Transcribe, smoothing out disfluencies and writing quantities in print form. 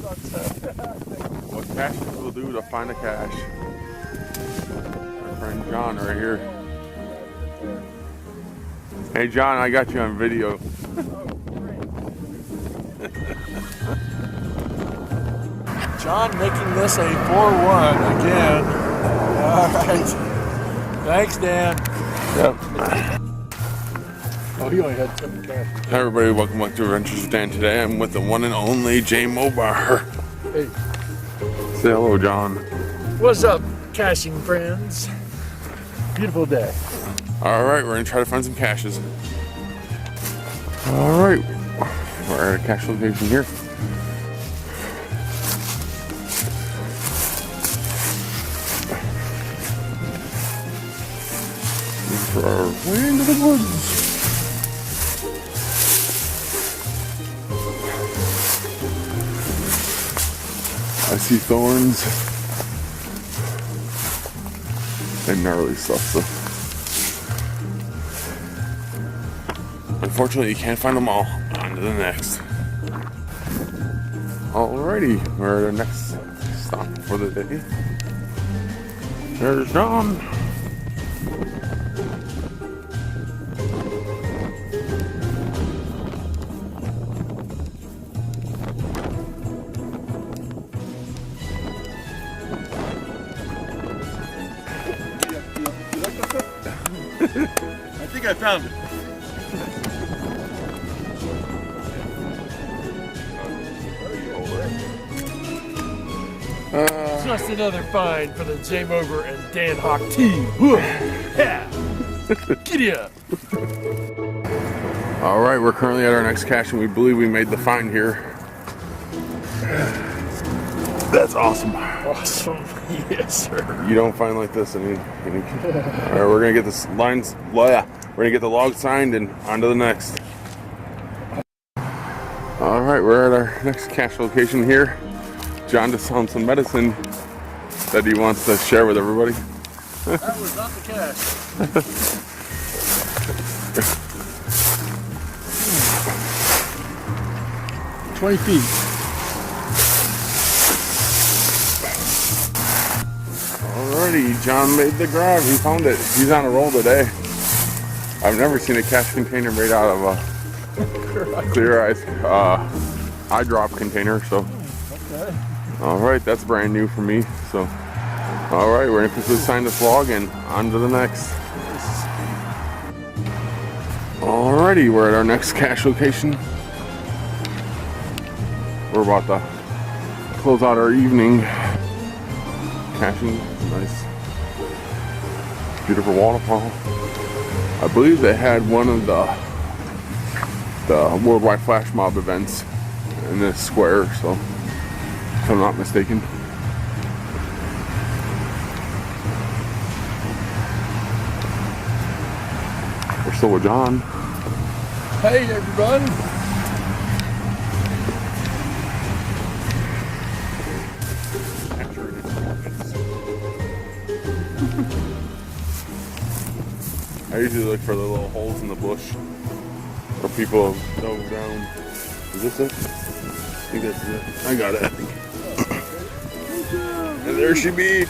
What caches will do to find a cache. Our friend John right here. Hey John, I got you on video. John making this a 4-1 again. All right. Thanks, Dan. Yep. Oh, he only had 7 caches. Hi everybody, welcome back to Adventures with Dan. Today I'm with the one and only Jay Mobar. Hey. Say hello, John. What's up, caching friends? Beautiful day. Alright, we're gonna try to find some caches. Alright, we're at a cache location here. For our way into the woods. I see thorns and gnarly stuff, so unfortunately you can't find them all. On to the next. Alrighty, we're at our next stop for the day. There's John. I think I found it. Just another find for the Jame Over and Dan Hawk team. Yeah. Giddy up. Alright, we're currently at our next cache and we believe we made the find here. That's awesome. Awesome. Yes, sir. You don't find like this. Alright, we're gonna get this lines. We're gonna get the log signed and on to the next. Alright, we're at our next cache location here. John just found some medicine that he wants to share with everybody. That was not the cache. 20 feet. Alrighty, John made the grab. He found it. He's on a roll today. I've never seen a cache container made out of a clear ice eye drop container. So, Okay. alright, that's brand new for me. So, alright, we're gonna quickly sign this log and on to the next. Alrighty, we're at our next cache location. We're about to close out our evening caching. Nice, beautiful waterfall. I believe they had one of the worldwide flash mob events in this square, so if I'm not mistaken. We're still with John. Hey, everyone. I usually look for the little holes in the bush where people dove down. Is this it? I think that's it. I got it, I think. And there she be.